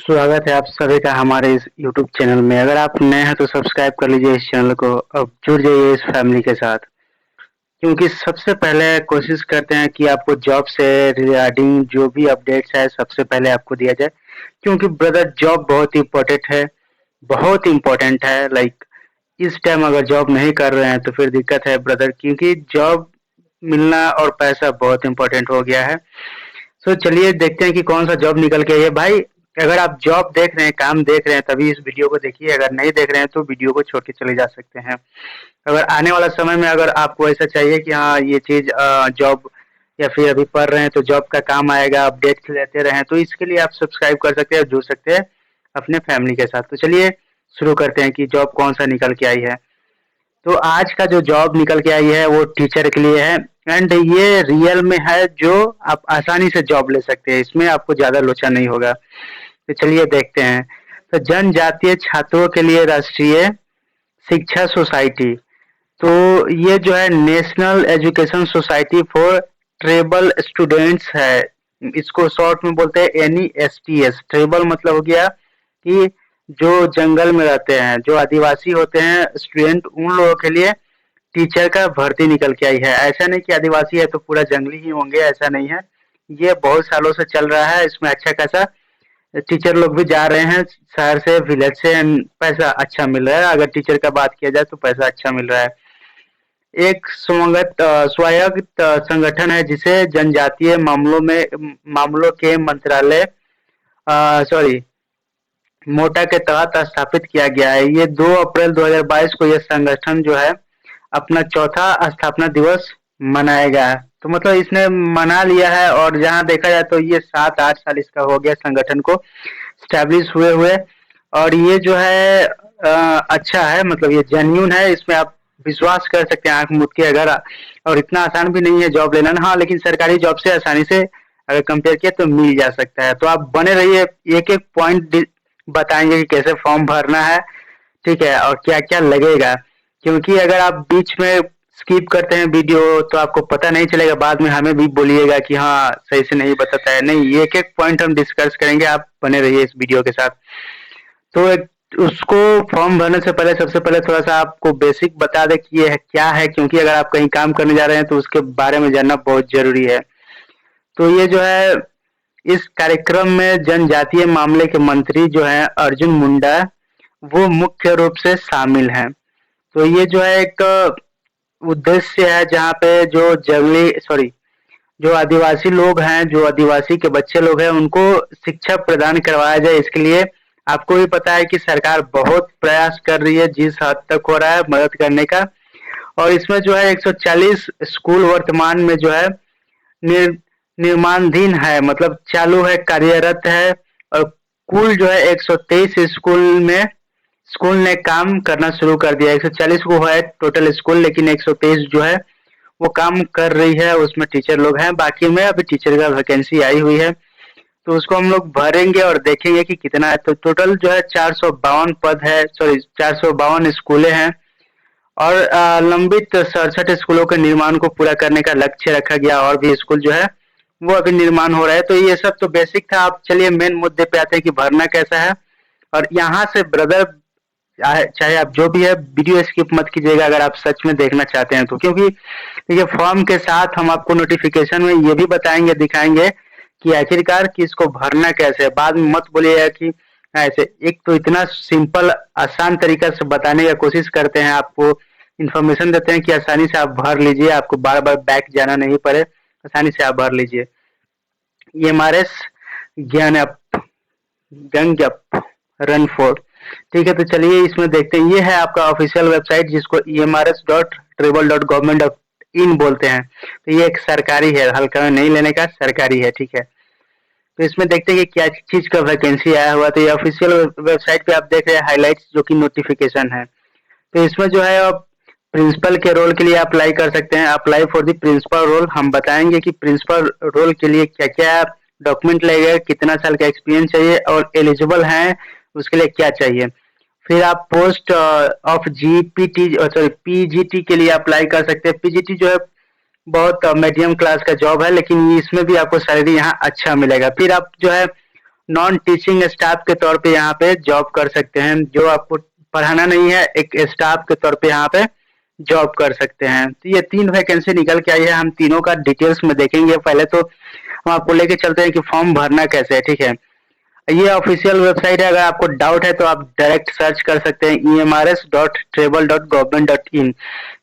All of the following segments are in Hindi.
स्वागत है आप सभी का हमारे इस यूट्यूब चैनल में। अगर आप नए हैं तो सब्सक्राइब कर लीजिए इस चैनल को और जुड़ जाइए इस फैमिली के साथ। क्योंकि सबसे पहले कोशिश करते हैं कि आपको जॉब से रिगार्डिंग जो भी अपडेट्स है सबसे पहले आपको दिया जाए। क्योंकि ब्रदर जॉब बहुत इम्पोर्टेंट है, बहुत इम्पोर्टेंट है। लाइक इस टाइम अगर जॉब नहीं कर रहे हैं तो फिर दिक्कत है ब्रदर, क्योंकि जॉब मिलना और पैसा बहुत इम्पोर्टेंट हो गया है। चलिए देखते हैं कि कौन सा जॉब निकल के आई है भाई। अगर आप जॉब देख रहे हैं, काम देख रहे हैं, तभी इस वीडियो को देखिए। अगर नहीं देख रहे हैं तो वीडियो को छोड़ के चले जा सकते हैं। अगर आने वाला समय में अगर आपको ऐसा चाहिए कि हाँ ये चीज जॉब या फिर अभी पढ़ रहे हैं तो जॉब का काम आएगा, अपडेट्स लेते रहें, तो इसके लिए आप सब्सक्राइब कर सकते हैं और जुड़ सकते हैं अपने फैमिली के साथ। तो चलिए शुरू करते हैं कि जॉब कौन सा निकल के आई है। तो आज का जो जॉब निकल के आई है वो टीचर के लिए है। एंड ये रियल में है, जो आप आसानी से जॉब ले सकते हैं, इसमें आपको ज्यादा लोचा नहीं होगा। तो चलिए देखते हैं। तो जनजातीय छात्रों के लिए राष्ट्रीय शिक्षा सोसाइटी, तो ये जो है national education society for tribal students है। इसको शॉर्ट में बोलते हैं NESTS। ट्राइबल मतलब हो गया कि जो जंगल में रहते हैं, जो आदिवासी होते हैं स्टूडेंट, उन लोगों के लिए टीचर का भर्ती निकल के आई है। ऐसा नहीं कि आदिवासी है तो पूरा जंगली ही होंगे, ऐसा नहीं है। ये बहुत सालों से चल रहा है, इसमें अच्छा खासा टीचर लोग भी जा रहे हैं शहर से, विलेज से, पैसा अच्छा मिल रहा है। अगर टीचर का बात किया जाए तो पैसा अच्छा मिल रहा है। एक स्वायत्त संगठन है जिसे जनजातीय मामलों के मंत्रालय सॉरी मोटा के तहत स्थापित किया गया है। ये 2 अप्रैल 2022 को यह संगठन जो है अपना चौथा स्थापना दिवस मनाएगा। तो मतलब इसने मना लिया है, और जहाँ देखा जाए तो ये 7-8 साल इसका हो गया संगठन को स्टैब्लिश हुए हुए। और ये जो है अच्छा है, मतलब ये जेन्युइन है, इसमें आप विश्वास कर सकते हैं आंख मूंद के। अगर और इतना आसान भी नहीं है जॉब लेना, हाँ, लेकिन सरकारी जॉब से आसानी से अगर कंपेयर किया तो मिल जा सकता है। तो आप बने रहिए, एक एक पॉइंट बताएंगे कि कैसे फॉर्म भरना है, ठीक है, और क्या क्या लगेगा। क्योंकि अगर आप बीच में स्किप करते हैं वीडियो तो आपको पता नहीं चलेगा, बाद में हमें भी बोलिएगा कि हाँ सही से नहीं बताता है। नहीं, एक एक पॉइंट हम डिस्कस करेंगे, आप बने रहिए इस वीडियो के साथ। तो उसको फॉर्म भरने से पहले सबसे पहले थोड़ा सा आपको बेसिक बता दे कि ये है क्या है, क्योंकि अगर आप कहीं काम करने जा रहे हैं तो उसके बारे में जानना बहुत जरूरी है। तो ये जो है इस कार्यक्रम में जनजातीय मामले के मंत्री जो है अर्जुन मुंडा, वो मुख्य रूप से शामिल हैं। तो ये जो है एक उद्देश्य है जहाँ पे जो आदिवासी लोग हैं, जो आदिवासी के बच्चे लोग हैं, उनको शिक्षा प्रदान करवाया जाए। इसके लिए आपको भी पता है कि सरकार बहुत प्रयास कर रही है, जिस हद तक हो रहा है मदद करने का। और इसमें जो है 140 स्कूल वर्तमान में जो है निर, निर्माणाधीन है, मतलब चालू है, कार्यरत है। और कुल जो है 123 स्कूल ने काम करना शुरू कर दिया। 140 को है टोटल स्कूल, लेकिन 123 जो है वो काम कर रही है, उसमें टीचर लोग हैं। बाकी में अभी टीचर का वैकेंसी आई हुई है, तो उसको हम लोग भरेंगे और देखेंगे कि कितना है। तो टोटल जो है 452 पद है, 452 स्कूलें हैं। और लंबित 67 स्कूलों के निर्माण को पूरा करने का लक्ष्य रखा गया, और भी स्कूल जो है वो अभी निर्माण हो रहा है। तो ये सब तो बेसिक था। आप चलिए मेन मुद्दे पे आते हैं कि भरना कैसा है। और यहाँ से ब्रदर, चाहे आप जो भी है, वीडियो स्किप मत कीजिएगा अगर आप सच में देखना चाहते हैं तो। क्योंकि ये फॉर्म के साथ हम आपको नोटिफिकेशन में ये भी बताएंगे, दिखाएंगे कि आखिरकार कि इसको भरना कैसे है। बाद में मत बोलिएगा कि ऐसे। एक तो इतना सिंपल आसान तरीका से बताने का कोशिश करते हैं, आपको इन्फॉर्मेशन देते हैं कि आसानी से आप भर लीजिए, आपको बार बार बैक जाना नहीं पड़े, आसानी से आप भर लीजिए। EMRS ज्ञान गंग रन फॉर, ठीक है। तो चलिए इसमें देखते हैं। ये है आपका ऑफिशियल वेबसाइट, जिसको emrs.tribal.government.in बोलते हैं। तो ये एक सरकारी है, हल्का में नहीं लेने का, सरकारी है, ठीक है। तो इसमें देखते हैं कि क्या चीज का वैकेंसी आया हुआ। तो ये ऑफिशियल वेबसाइट पे आप देख रहे हैं हाइलाइट्स, जो कि नोटिफिकेशन है। तो इसमें जो है आप प्रिंसिपल के रोल के लिए अप्लाई कर सकते हैं। Apply for the principal role, हम बताएंगे कि प्रिंसिपल रोल के लिए क्या क्या डॉक्यूमेंट लगेगा, कितना साल का एक्सपीरियंस चाहिए, और एलिजिबल हैं उसके लिए क्या चाहिए। फिर आप पोस्ट ऑफ PGT के लिए अप्लाई कर सकते हैं। PGT जो है बहुत मीडियम क्लास का जॉब है, लेकिन इसमें भी आपको सैलरी यहाँ अच्छा मिलेगा। फिर आप जो है नॉन टीचिंग स्टाफ के तौर पे यहाँ पे जॉब कर सकते हैं। जो आपको पढ़ाना नहीं है, एक स्टाफ के तौर पे यहाँ पे जॉब कर सकते हैं। तो ये 3 वैकेंसी निकल के आई है, हम तीनों का डिटेल्स में देखेंगे। पहले तो हम आपको लेके चलते हैं कि फॉर्म भरना कैसे है, ठीक है। ये ऑफिशियल वेबसाइट है, अगर आपको डाउट है तो आप डायरेक्ट सर्च कर सकते हैं emrs.tribal.government.in।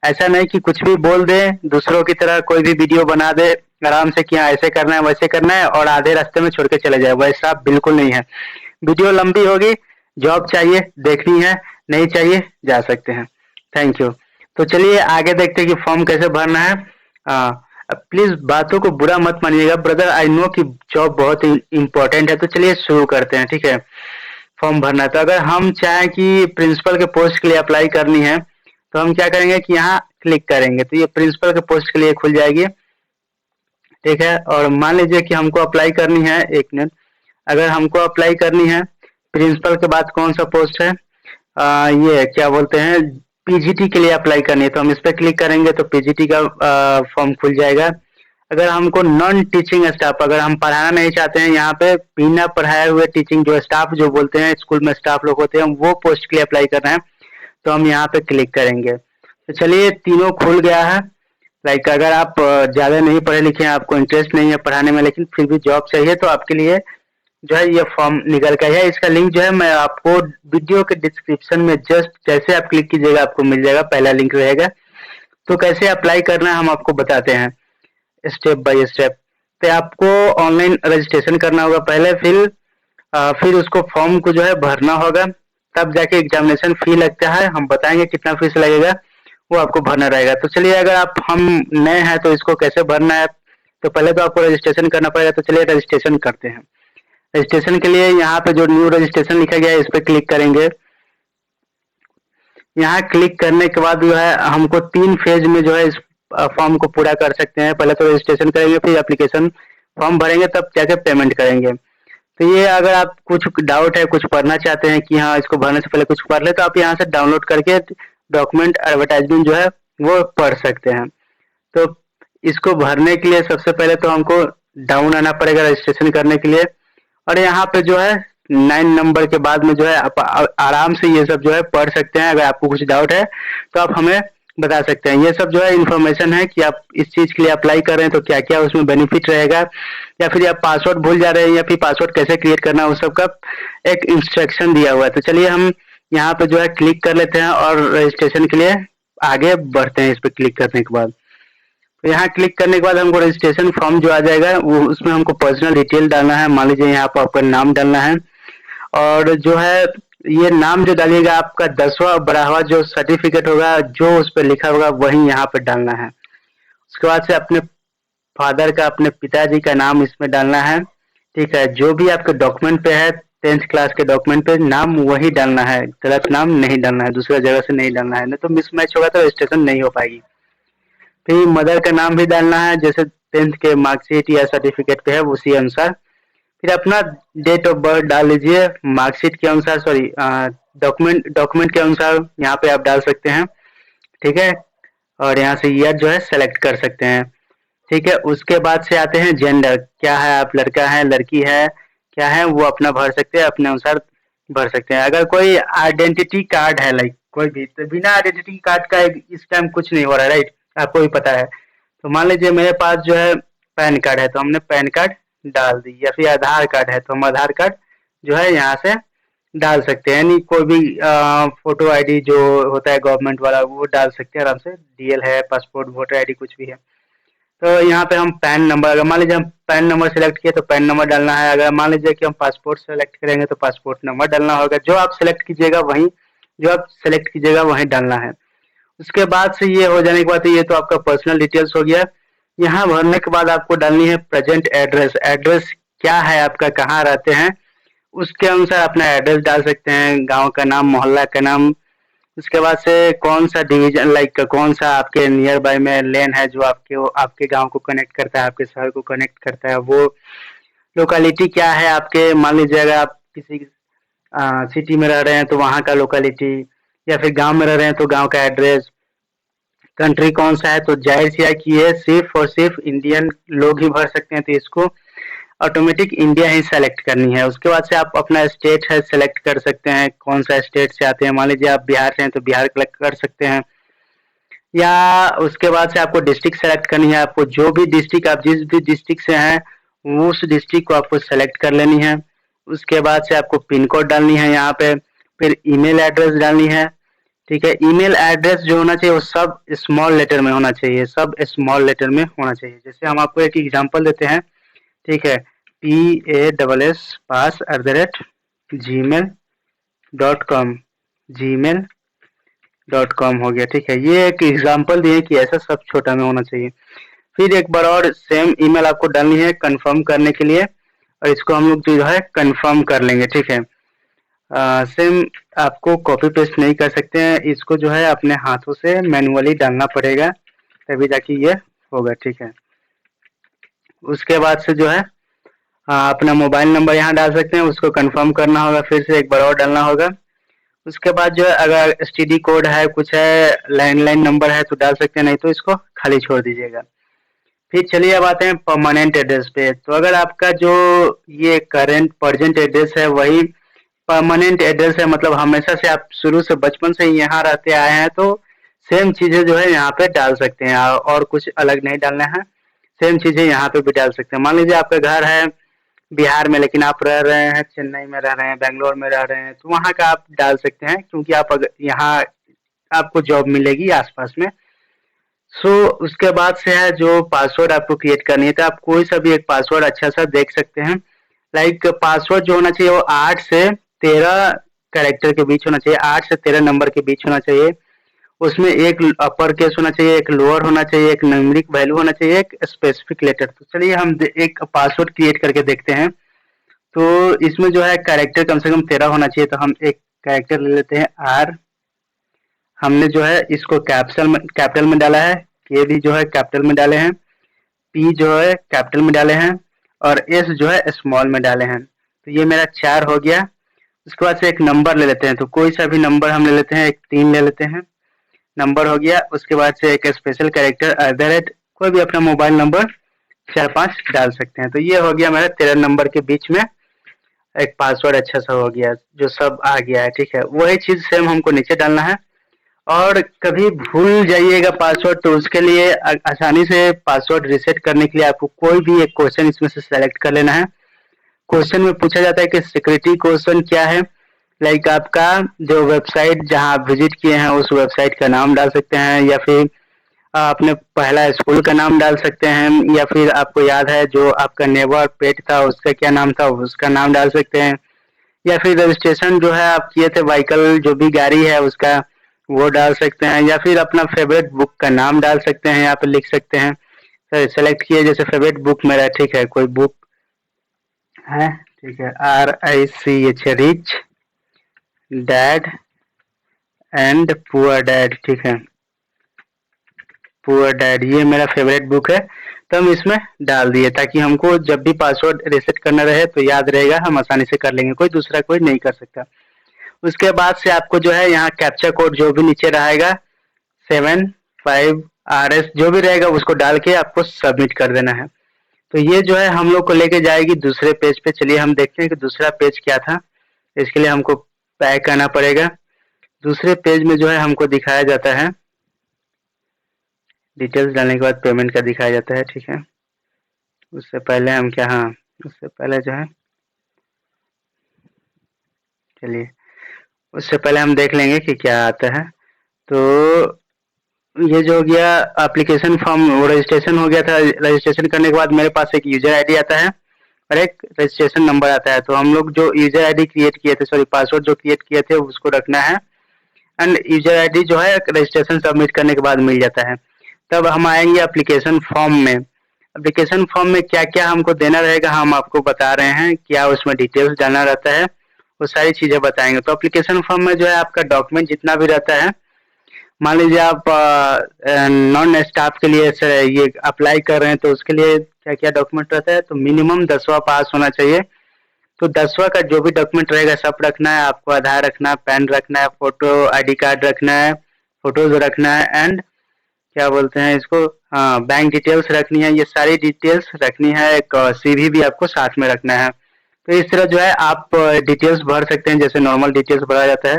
ऐसा नहीं कि कुछ भी बोल दे, दूसरों की तरह कोई भी वीडियो बना दे आराम से कि हाँ ऐसे करना है वैसे करना है और आधे रास्ते में छोड़ के चले जाए, वैसा बिल्कुल नहीं है। वीडियो लंबी होगी, जॉब चाहिए देखनी है, नहीं चाहिए जा सकते हैं। Thank you. तो चलिए आगे देखते हैं कि फॉर्म कैसे भरना है। प्लीज बातों को बुरा मत मानिएगा ब्रदर, आई नो कि जॉब बहुत ही इम्पोर्टेंट है। तो चलिए शुरू करते हैं, ठीक है। फॉर्म भरना, तो अगर हम चाहें कि प्रिंसिपल के पोस्ट के लिए अप्लाई करनी है तो हम क्या करेंगे कि यहाँ क्लिक करेंगे तो ये प्रिंसिपल के पोस्ट के लिए खुल जाएगी, ठीक है। और मान लीजिए कि हमको अप्लाई करनी है, एक मिनट, अगर हमको अप्लाई करनी है प्रिंसिपल के बाद कौन सा पोस्ट है, ये क्या बोलते हैं, पीजीटी के लिए अप्लाई करनी है तो हम इस पर क्लिक करेंगे तो पीजीटी का फॉर्म खुल जाएगा। अगर हमको नॉन टीचिंग स्टाफ, अगर हम पढ़ाना नहीं चाहते हैं, यहाँ पे बिना पढ़ाए हुए टीचिंग जो स्टाफ जो बोलते हैं, स्कूल में स्टाफ लोग होते हैं, वो पोस्ट के लिए अप्लाई करना है तो हम यहाँ पे क्लिक करेंगे। तो चलिए तीनों खुल गया है। लाइक अगर आप ज़्यादा नहीं पढ़े लिखे हैं, आपको इंटरेस्ट नहीं है पढ़ाने में, लेकिन फिर भी जॉब चाहिए तो आपके लिए जो है ये फॉर्म निकल के है। इसका लिंक जो है मैं आपको वीडियो के डिस्क्रिप्शन में जस्ट जैसे आप क्लिक कीजिएगा आपको मिल जाएगा, पहला लिंक रहेगा। तो कैसे अप्लाई करना है हम आपको बताते हैं स्टेप बाय स्टेप। तो आपको ऑनलाइन रजिस्ट्रेशन करना होगा पहले, फिर उसको फॉर्म को जो है भरना होगा, तब जाके एग्जामिनेशन फी लगता है, हम बताएंगे कितना फीस लगेगा, वो आपको भरना रहेगा। तो चलिए अगर हम नए हैं तो इसको कैसे भरना है, तो पहले तो आपको रजिस्ट्रेशन करना पड़ेगा। तो चलिए रजिस्ट्रेशन करते हैं। रजिस्ट्रेशन के लिए यहाँ पे जो न्यू रजिस्ट्रेशन लिखा गया है इस पर क्लिक करेंगे। यहाँ क्लिक करने के बाद जो है हमको 3 फेज में जो है इस फॉर्म को पूरा कर सकते हैं। पहले तो रजिस्ट्रेशन करेंगे, फिर एप्लीकेशन फॉर्म भरेंगे, तब जाके पेमेंट करेंगे। तो ये अगर आप कुछ डाउट है, कुछ पढ़ना चाहते हैं कि हाँ इसको भरने से पहले कुछ पढ़ ले, तो आप यहाँ से डाउनलोड करके डॉक्यूमेंट एडवर्टाइजमेंट जो है वो पढ़ सकते हैं। तो इसको भरने के लिए सबसे पहले तो हमको डाउन आना पड़ेगा रजिस्ट्रेशन करने के लिए, और यहाँ पे जो है 9 नंबर के बाद में जो है आप आराम से ये सब जो है पढ़ सकते हैं। अगर आपको कुछ डाउट है तो आप हमें बता सकते हैं। ये सब जो है इन्फॉर्मेशन है कि आप इस चीज के लिए अप्लाई कर रहे हैं तो क्या क्या उसमें बेनिफिट रहेगा, या फिर आप पासवर्ड भूल जा रहे हैं या फिर पासवर्ड कैसे क्रिएट करना है, उस सब का एक इंस्ट्रक्शन दिया हुआ है। तो चलिए हम यहाँ पे जो है क्लिक कर लेते हैं और रजिस्ट्रेशन के लिए आगे बढ़ते हैं। इस पर क्लिक करने के बाद, तो यहाँ क्लिक करने के बाद हमको रजिस्ट्रेशन फॉर्म जो आ जाएगा वो उसमें हमको पर्सनल डिटेल डालना है। मान लीजिए यहाँ पर आपका नाम डालना है, और जो है ये नाम जो डालिएगा आपका 10वां 12वां जो सर्टिफिकेट होगा जो उस पर लिखा होगा वही यहाँ पे डालना है। उसके बाद से अपने फादर का, अपने पिताजी का नाम इसमें डालना है, ठीक है। जो भी आपके डॉक्यूमेंट पे है 10th क्लास के डॉक्यूमेंट पे नाम वही डालना है, गलत नाम नहीं डालना है, दूसरा जगह से नहीं डालना है, नहीं तो मिसमैच होगा तो रजिस्ट्रेशन नहीं हो पाएगी। फिर मदर का नाम भी डालना है, जैसे 10th के मार्कशीट या सर्टिफिकेट पे है उसी अनुसार। फिर अपना डेट ऑफ बर्थ डाल लीजिए मार्कशीट के अनुसार, सॉरी डॉक्यूमेंट के अनुसार यहाँ पे आप डाल सकते हैं, ठीक है। और यहाँ से ईयर जो है सेलेक्ट कर सकते हैं, ठीक है। उसके बाद से आते हैं जेंडर, क्या है, आप लड़का है लड़की है क्या है, वो अपना भर सकते हैं, अपने अनुसार भर सकते हैं। अगर कोई आइडेंटिटी कार्ड है, लाइक कोई भी, तो बिना आइडेंटिटी कार्ड का इस टाइम कुछ नहीं हो रहा है, राइट, आपको भी पता है। तो मान लीजिए मेरे पास जो है पैन कार्ड है तो हमने पैन कार्ड डाल दी, या फिर आधार कार्ड है तो हम आधार कार्ड जो है यहाँ से डाल सकते हैं। यानी कोई भी फोटो आईडी जो होता है गवर्नमेंट वाला वो डाल सकते हैं आराम से, डीएल है, पासपोर्ट, वोटर आईडी, कुछ भी है। तो यहाँ पे हम पैन नंबर, अगर मान लीजिए हम पैन नंबर सेलेक्ट किए तो पैन नंबर डालना है। अगर मान लीजिए कि हम पासपोर्ट सेलेक्ट करेंगे तो पासपोर्ट नंबर डालना होगा। जो आप सेलेक्ट कीजिएगा वहीं डालना है। उसके बाद से ये हो जाने के बाद ये तो आपका पर्सनल डिटेल्स हो गया। यहाँ भरने के बाद आपको डालनी है प्रेजेंट एड्रेस। एड्रेस क्या है आपका, कहाँ रहते हैं, उसके अनुसार अपना एड्रेस डाल सकते हैं, गांव का नाम, मोहल्ला का नाम। उसके बाद से कौन सा डिवीजन, लाइक कौन सा आपके नियर बाय में लेन है जो आपके गांव को कनेक्ट करता है, आपके शहर को कनेक्ट करता है, वो लोकेलिटी क्या है आपके। मान लीजिए अगर आप किसी सिटी में रह रहे हैं तो वहाँ का लोकेलिटी, या फिर गांव में रह रहे हैं तो गांव का एड्रेस। कंट्री कौन सा है, तो जाहिर सी है कि ये सिर्फ और सिर्फ इंडियन लोग ही भर सकते हैं, तो इसको ऑटोमेटिक इंडिया ही सेलेक्ट करनी है। उसके बाद से आप अपना स्टेट है सेलेक्ट कर सकते हैं, कौन सा स्टेट से आते हैं। मान लीजिए आप बिहार से हैं तो बिहार सेलेक्ट कर सकते हैं, या उसके बाद से आपको डिस्ट्रिक्ट सेलेक्ट करनी है। आपको जो भी डिस्ट्रिक्ट, आप जिस भी डिस्ट्रिक्ट से हैं उस डिस्ट्रिक्ट को आपको सेलेक्ट कर लेनी है। उसके बाद से आपको पिन कोड डालनी है यहाँ पे, फिर ईमेल एड्रेस डालनी है। ठीक है, ईमेल एड्रेस जो होना चाहिए वो सब स्मॉल लेटर में होना चाहिए, सब स्मॉल लेटर में होना चाहिए। जैसे हम आपको एक एग्जांपल देते हैं, ठीक है, PASS@gmail.com, gmail.com हो गया। ठीक है, ये एक एग्जांपल दिए कि ऐसा सब छोटा में होना चाहिए। फिर एक बार और सेम ईमेल आपको डालनी है कंफर्म करने के लिए, और इसको हम लोग जो है कंफर्म कर लेंगे। ठीक है, सेम आपको कॉपी पेस्ट नहीं कर सकते हैं, इसको जो है अपने हाथों से मैनुअली डालना पड़ेगा, तभी जाके ये होगा। ठीक है, उसके बाद से जो है अपना मोबाइल नंबर यहाँ डाल सकते हैं, उसको कंफर्म करना होगा, फिर से एक बार और डालना होगा। उसके बाद जो है अगर एसटीडी कोड है, कुछ है, लैंडलाइन नंबर है तो डाल सकते हैं, नहीं तो इसको खाली छोड़ दीजिएगा। फिर चलिए अब आते हैं परमानेंट एड्रेस पे। तो अगर आपका जो ये करंट प्रेजेंट एड्रेस है वही परमानेंट एड्रेस है, मतलब हमेशा से आप शुरू से बचपन से यहाँ रहते आए हैं, तो सेम चीजें जो है यहाँ पे डाल सकते हैं, और कुछ अलग नहीं डालना है, सेम चीजें यहाँ पे भी डाल सकते हैं। मान लीजिए आपका घर है बिहार में, लेकिन आप रह रहे हैं चेन्नई में, रह रहे हैं बेंगलोर में रह रहे हैं, तो वहाँ का आप डाल सकते हैं, क्योंकि आप अगर यहाँ आपको जॉब मिलेगी आसपास में। उसके बाद से है जो पासवर्ड आपको क्रिएट करनी है, तो आप कोई सा भी एक पासवर्ड अच्छा सा देख सकते हैं। लाइक पासवर्ड जो होना चाहिए वो 8 से 13 कैरेक्टर के बीच होना चाहिए, 8 से 13 नंबर के बीच होना चाहिए। उसमें एक अपर केस होना चाहिए, एक लोअर होना चाहिए, एक न्यूमेरिक वैल्यू होना चाहिए, एक स्पेसिफिक लेटर। तो चलिए हम एक पासवर्ड क्रिएट करके देखते हैं। तो इसमें जो है कैरेक्टर कम से कम 13 होना चाहिए, तो हम एक कैरेक्टर ले लेते हैं आर। हमने जो है इसको कैपिटल में डाला है, के भी जो है कैपिटल में डाले हैं, पी जो है कैपिटल में डाले हैं, और एस जो है स्मॉल में डाले हैं। तो ये मेरा 4 हो गया। उसके बाद से एक नंबर ले लेते हैं, तो कोई सा भी नंबर हम ले लेते हैं, एक 3 ले लेते हैं, नंबर हो गया। उसके बाद से एक स्पेशल कैरेक्टर @ कोई भी अपना मोबाइल नंबर 4-5 डाल सकते हैं। तो ये हो गया मेरा 13 नंबर के बीच में एक पासवर्ड अच्छा सा हो गया, जो सब आ गया है। ठीक है, वही चीज सेम हमको नीचे डालना है। और कभी भूल जाइएगा पासवर्ड, तो उसके लिए आसानी से पासवर्ड रीसेट करने के लिए आपको कोई भी एक क्वेश्चन इसमें से सेलेक्ट कर लेना है। क्वेश्चन में पूछा जाता है कि सिक्योरिटी क्वेश्चन क्या है, लाइक आपका जो वेबसाइट जहां आप विजिट किए हैं उस वेबसाइट का नाम डाल सकते हैं, या फिर अपने पहला स्कूल का नाम डाल सकते हैं, या फिर आपको याद है जो आपका नेबर पेट था उसका क्या नाम था उसका नाम डाल सकते हैं, या फिर रजिस्ट्रेशन जो है आप किए थे व्हीकल जो भी गाड़ी है उसका वो डाल सकते हैं, या फिर अपना फेवरेट बुक का नाम डाल सकते हैं, यहाँ पे लिख सकते हैं। सेलेक्ट किए, जैसे फेवरेट बुक मेरा, ठीक है, कोई बुक है, ठीक है, RICH, rich dad and poor dad. ठीक है, पुअर डैड, ये मेरा फेवरेट बुक है, तो हम इसमें डाल दिए, ताकि हमको जब भी पासवर्ड रीसेट करना रहे तो याद रहेगा, हम आसानी से कर लेंगे, कोई दूसरा कोई नहीं कर सकता। उसके बाद से आपको जो है यहाँ कैप्चा कोड जो भी नीचे रहेगा 75RS जो भी रहेगा उसको डाल के आपको सबमिट कर देना है। तो ये जो है हम लोग को लेके जाएगी दूसरे पेज पे। चलिए हम देखते हैं कि दूसरा पेज क्या था। इसके लिए हमको बैक करना पड़ेगा। दूसरे पेज में जो है हमको दिखाया जाता है, डिटेल्स डालने के बाद पेमेंट का दिखाया जाता है। ठीक है, उससे पहले हम क्या, हाँ उससे पहले जो है, चलिए उससे पहले हम देख लेंगे कि क्या आता है। तो ये जो हो गया एप्लीकेशन फॉर्म, वो रजिस्ट्रेशन हो गया था। रजिस्ट्रेशन करने के बाद मेरे पास एक यूजर आईडी आता है और एक रजिस्ट्रेशन नंबर आता है। तो हम लोग जो यूजर आईडी क्रिएट किए थे, सॉरी पासवर्ड जो क्रिएट किए थे उसको रखना है, एंड यूजर आईडी जो है रजिस्ट्रेशन सबमिट करने के बाद मिल जाता है। तब हम आएंगे एप्लीकेशन फॉर्म में। एप्लीकेशन फॉर्म में क्या क्या हमको देना रहेगा हम आपको बता रहे हैं, क्या उसमें डिटेल्स डालना रहता है, वो सारी चीजें बताएंगे। तो एप्लीकेशन फॉर्म में जो है आपका डॉक्यूमेंट जितना भी रहता है, मान लीजिए आप नॉन स्टाफ के लिए ये अप्लाई कर रहे हैं, तो उसके लिए क्या क्या डॉक्यूमेंट रहता है, तो मिनिमम 10वां पास होना चाहिए। तो 10वां का जो भी डॉक्यूमेंट रहेगा सब रखना है आपको, आधार रखना है, पैन रखना है, फोटो आईडी कार्ड रखना है, फोटोज रखना है, एंड क्या बोलते हैं इसको, हाँ, बैंक डिटेल्स रखनी है, ये सारी डिटेल्स रखनी है, एक सीवी भी आपको साथ में रखना है। तो इस तरह जो है आप डिटेल्स भर सकते हैं, जैसे नॉर्मल डिटेल्स भरा जाता है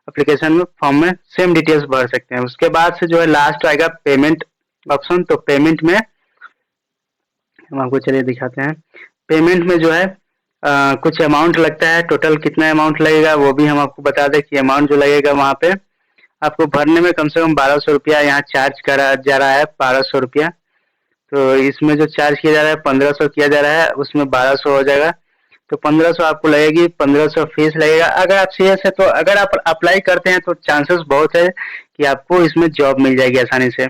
एप्लीकेशन में, फॉर्म में सेम डिटेल्स भर सकते हैं। उसके बाद से जो है लास्ट आएगा पेमेंट ऑप्शन। तो पेमेंट में हम आपको चलिए दिखाते हैं। पेमेंट में जो है कुछ अमाउंट लगता है, टोटल कितना अमाउंट लगेगा वो भी हम आपको बता दें कि अमाउंट जो लगेगा वहाँ पे आपको भरने में कम से कम 1200 रुपया यहाँ चार्ज करा जा रहा है, 1200 रुपया। तो इसमें जो चार्ज किया जा रहा है 1500 किया जा रहा है, उसमें 1200 हो जाएगा। तो 1500 आपको लगेगी, 1500 फीस लगेगा। अगर आप सीरियस है तो अगर आप अप्लाई करते हैं तो चांसेस बहुत है कि आपको इसमें जॉब मिल जाएगी आसानी से।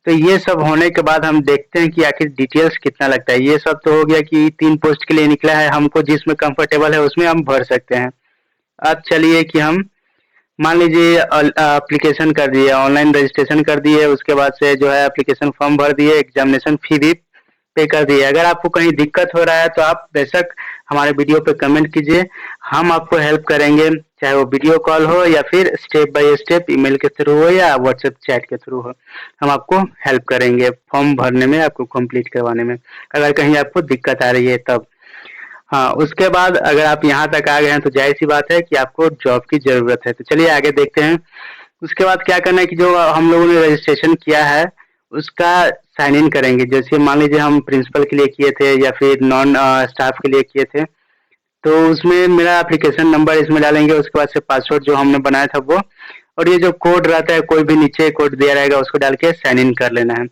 तो ये सब होने के बाद हम देखते हैं कि आखिर डिटेल्स कितना लगता है। ये सब तो हो गया कि 3 पोस्ट के लिए निकला है, हमको जिसमें कंफर्टेबल है उसमें हम भर सकते हैं। अब चलिए कि हम मान लीजिए एप्लीकेशन कर दिए, ऑनलाइन रजिस्ट्रेशन कर दिए, उसके बाद से जो है एप्लीकेशन फॉर्म भर दिए, एग्जामिनेशन फी भी पे कर दिए। अगर आपको कहीं दिक्कत हो रहा है तो आप बेशक हमारे वीडियो पे कमेंट कीजिए, हम आपको हेल्प करेंगे, चाहे वो वीडियो कॉल हो या फिर स्टेप बाय स्टेप ईमेल के थ्रू हो या व्हाट्सएप चैट के थ्रू हो, हम आपको हेल्प करेंगे फॉर्म भरने में, आपको कंप्लीट करवाने में, अगर कहीं आपको दिक्कत आ रही है तब। हाँ, उसके बाद अगर आप यहाँ तक आ गए हैं तो जाहिर-सी बात है कि आपको जॉब की ज़रूरत है। तो चलिए आगे देखते हैं। उसके बाद क्या करना है कि जो हम लोगों ने रजिस्ट्रेशन किया है, उसका साइन इन करेंगे। जैसे मान लीजिए हम प्रिंसिपल के लिए किए थे या फिर नॉन स्टाफ के लिए किए थे, तो उसमें मेरा एप्लीकेशन नंबर इसमें डालेंगे, उसके बाद से पासवर्ड जो हमने बनाया था वो, और ये जो कोड रहता है कोई भी नीचे कोड दिया रहेगा उसको डाल के साइन इन कर लेना है।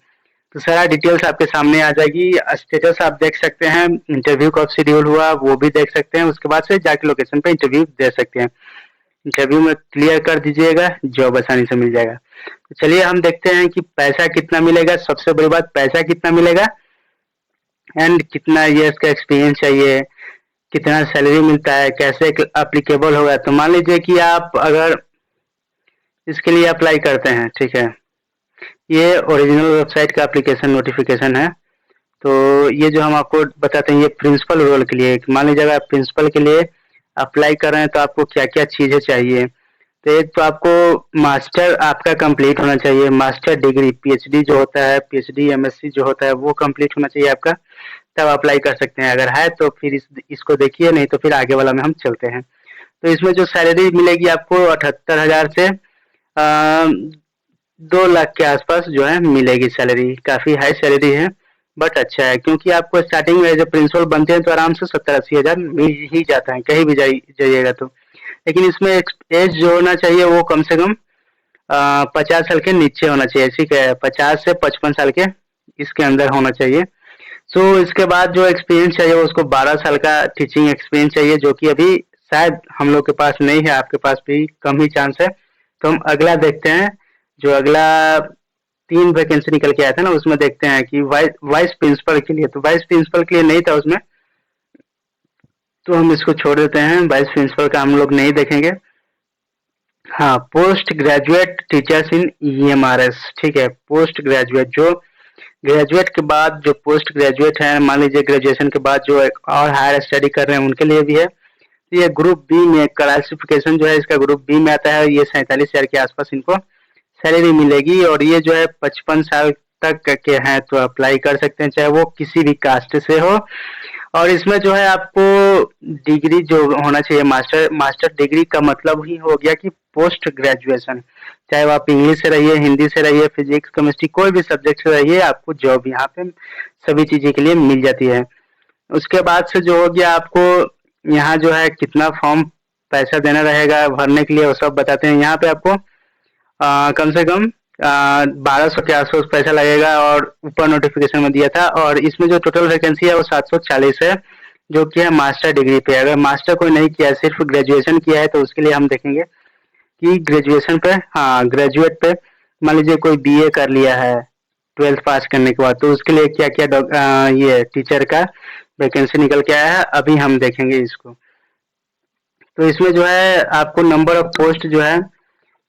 तो सारा डिटेल्स आपके सामने आ जाएगी। स्टेटस आप देख सकते हैं, इंटरव्यू कब शेड्यूल हुआ वो भी देख सकते हैं। उसके बाद से जाके लोकेशन पे इंटरव्यू दे सकते हैं। इंटरव्यू में क्लियर कर दीजिएगा, जॉब आसानी से मिल जाएगा। तो चलिए हम देखते हैं कि पैसा कितना मिलेगा। सबसे बड़ी बात पैसा कितना मिलेगा एंड कितना ईयर्स का एक्सपीरियंस चाहिए, कितना सैलरी मिलता है, कैसे अप्लीकेबल होगा। तो मान लीजिए कि आप अगर इसके लिए अप्लाई करते हैं, ठीक है, ये ओरिजिनल वेबसाइट का एप्लीकेशन नोटिफिकेशन है। तो ये जो हम आपको बताते हैं ये प्रिंसिपल रोल के लिए। मान लीजिए अगर आप प्रिंसिपल के लिए अप्लाई कर रहे हैं तो आपको क्या-क्या चीज़ें चाहिए। तो एक तो आपको मास्टर आपका कंप्लीट होना चाहिए, मास्टर डिग्री, पीएचडी जो होता है, पीएचडी, एमएससी जो होता है वो कंप्लीट होना चाहिए आपका, तब अप्लाई कर सकते हैं। अगर है तो फिर इसको देखिए, नहीं तो फिर आगे वाला में हम चलते हैं। तो इसमें जो सैलरी मिलेगी आपको 78,000 से 2 लाख के आसपास जो है मिलेगी सैलरी। काफ़ी हाई सैलरी है, बट अच्छा है क्योंकि आपको स्टार्टिंग में जब प्रिंसिपल बनते हैं तो आराम से 70-80 हज़ार मिल ही जाता है, कहीं भी जाइएगा तो। लेकिन इसमें एज जो होना चाहिए वो कम से कम 50 साल के नीचे होना चाहिए, ठीक है, 50 से 55 साल के इसके अंदर होना चाहिए। सो इसके बाद जो एक्सपीरियंस चाहिए उसको 12 साल का टीचिंग एक्सपीरियंस चाहिए, जो कि अभी शायद हम लोग के पास नहीं है, आपके पास भी कम ही चांस है। तो हम अगला देखते हैं, जो अगला 3 वैकेंसी निकल के आया था ना, उसमें देखते हैं कि वाइस प्रिंसिपल के लिए। तो वाइस प्रिंसिपल के लिए नहीं था उसमें, तो हम इसको छोड़ देते हैं, वाइस प्रिंसिपल का हम लोग नहीं देखेंगे। हाँ, post graduate teachers in EMRS, ठीक है, पोस्ट ग्रेजुएट जो ग्रेजुएट के बाद जो पोस्ट ग्रेजुएट हैं, मान लीजिए ग्रेजुएशन के बाद जो एक और हायर स्टडी कर रहे हैं उनके लिए भी है। तो ये ग्रुप बी में क्लासिफिकेशन जो है इसका ग्रुप बी में आता है। ये 47,000 के आसपास इनको सैलरी मिलेगी, और ये जो है 55 साल तक के हैं तो अप्लाई कर सकते हैं, चाहे वो किसी भी कास्ट से हो। और इसमें जो है आपको डिग्री जो होना चाहिए, मास्टर डिग्री का मतलब ही हो गया कि पोस्ट ग्रेजुएशन, चाहे वो आप इंग्लिश से रहिए, हिंदी से रहिए, फिजिक्स, केमिस्ट्री, कोई भी सब्जेक्ट से रहिए, आपको जॉब यहाँ पे सभी चीज़ें के लिए मिल जाती है। उसके बाद से जो हो गया आपको यहाँ जो है कितना फॉर्म पैसा देना रहेगा भरने के लिए वो सब बताते हैं। यहाँ पे आपको कम से कम 1200 के आसपास पैसा लगेगा, और ऊपर नोटिफिकेशन में दिया था। और इसमें जो टोटल वैकेंसी है वो 740 है, जो कि है मास्टर डिग्री पे। अगर मास्टर कोई नहीं किया है, सिर्फ ग्रेजुएशन किया है, तो उसके लिए हम देखेंगे कि ग्रेजुएशन पे, हाँ, ग्रेजुएट पे मान लीजिए कोई बीए कर लिया है 12th पास करने के बाद, तो उसके लिए क्या-क्या ये टीचर का वैकेंसी निकल के आया है, अभी हम देखेंगे इसको। तो इसमें जो है आपको नंबर ऑफ पोस्ट जो है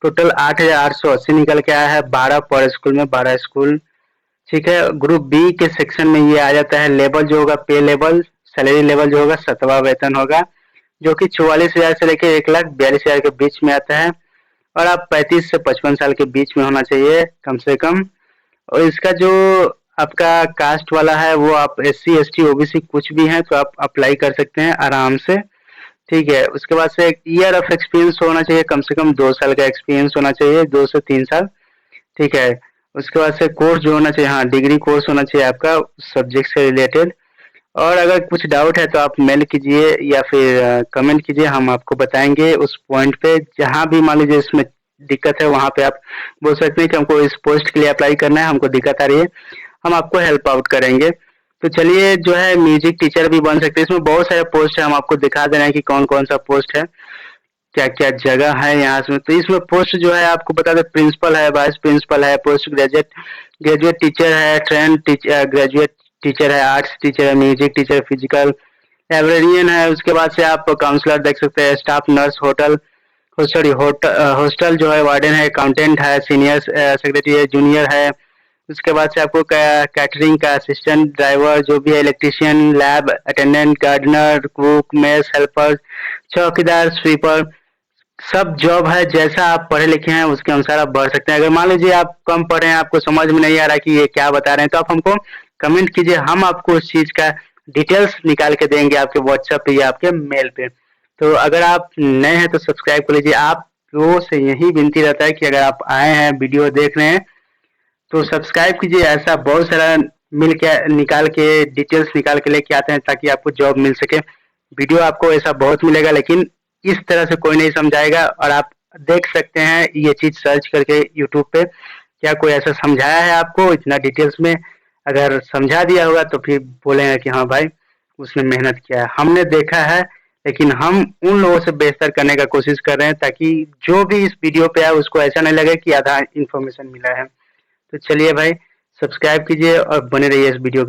टोटल 8,880 निकल के आया है, 12 पर स्कूल में, 12 स्कूल, ठीक है। ग्रुप बी के सेक्शन में ये आ जाता है। लेवल जो होगा, पे लेवल, सैलरी लेवल जो होगा 7वां वेतन होगा, जो कि 44,000 से लेकर 1,42,000 के बीच में आता है। और आप 35 से 55 साल के बीच में होना चाहिए कम से कम। और इसका जो आपका कास्ट वाला है वो आप SC ST OBC कुछ भी हैं तो आप अप्लाई कर सकते हैं आराम से, ठीक है। उसके बाद से एक ईयर ऑफ एक्सपीरियंस होना चाहिए, कम से कम 2 साल का एक्सपीरियंस होना चाहिए, 2 से 3 साल, ठीक है। उसके बाद से कोर्स जो होना चाहिए, हाँ, डिग्री कोर्स होना चाहिए आपका सब्जेक्ट से रिलेटेड। और अगर कुछ डाउट है तो आप मेल कीजिए या फिर कमेंट कीजिए, हम आपको बताएँगे उस पॉइंट पे। जहाँ भी मान लीजिए इसमें दिक्कत है वहाँ पे आप बोल सकते हैं कि हमको इस पोस्ट के लिए अप्लाई करना है, हमको दिक्कत आ रही है, हम आपको हेल्प आउट करेंगे। तो चलिए जो है म्यूजिक टीचर भी बन सकते हैं, इसमें बहुत सारे पोस्ट है, हम आपको दिखा दे रहे हैं कि कौन-कौन सा पोस्ट है, क्या-क्या जगह है यहाँ से। तो इसमें पोस्ट जो है आपको बता दें, प्रिंसिपल है, वाइस प्रिंसिपल है, पोस्ट ग्रेजुएट ग्रेजुएट टीचर है, ग्रेजुएट टीचर है, आर्ट्स टीचर है, म्यूजिक टीचर, फिजिकल, लाइब्रेरियन है। उसके बाद से आप काउंसलर देख सकते हैं, स्टाफ नर्स, हॉस्टल जो है, वार्डन है, अकाउंटेंट है, सीनियर सेक्रेटरी है, जूनियर है। उसके बाद से आपको कैटरिंग का असिस्टेंट, ड्राइवर जो भी है, electrician, lab attendant, gardener, cook, mess helper, चौकीदार, स्वीपर, सब जॉब है। जैसा आप पढ़े लिखे हैं उसके अनुसार आप बढ़ सकते हैं। अगर मान लीजिए आप कम पढ़े हैं, आपको समझ में नहीं आ रहा कि ये क्या बता रहे हैं, तो आप हमको कमेंट कीजिए, हम आपको उस चीज का डिटेल्स निकाल के देंगे आपके व्हाट्सएप पे या आपके मेल पे। तो अगर आप नए हैं तो सब्सक्राइब कर लीजिए। आपको से यही विनती रहता है कि अगर आप आए हैं, वीडियो देख रहे हैं, तो सब्सक्राइब कीजिए। ऐसा बहुत सारा मिल के निकाल के डिटेल्स निकाल के लेके आते हैं ताकि आपको जॉब मिल सके। वीडियो आपको ऐसा बहुत मिलेगा, लेकिन इस तरह से कोई नहीं समझाएगा। और आप देख सकते हैं ये चीज सर्च करके यूट्यूब पे, क्या कोई ऐसा समझाया है आपको इतना डिटेल्स में? अगर समझा दिया होगा तो फिर बोलेंगे कि हाँ भाई उसने मेहनत किया है। हमने देखा है, लेकिन हम उन लोगों से बेहतर करने का कोशिश कर रहे हैं ताकि जो भी इस वीडियो पे आए उसको ऐसा नहीं लगे कि आधा इन्फॉर्मेशन मिला है। तो चलिए भाई, सब्सक्राइब कीजिए और बने रहिए इस वीडियो के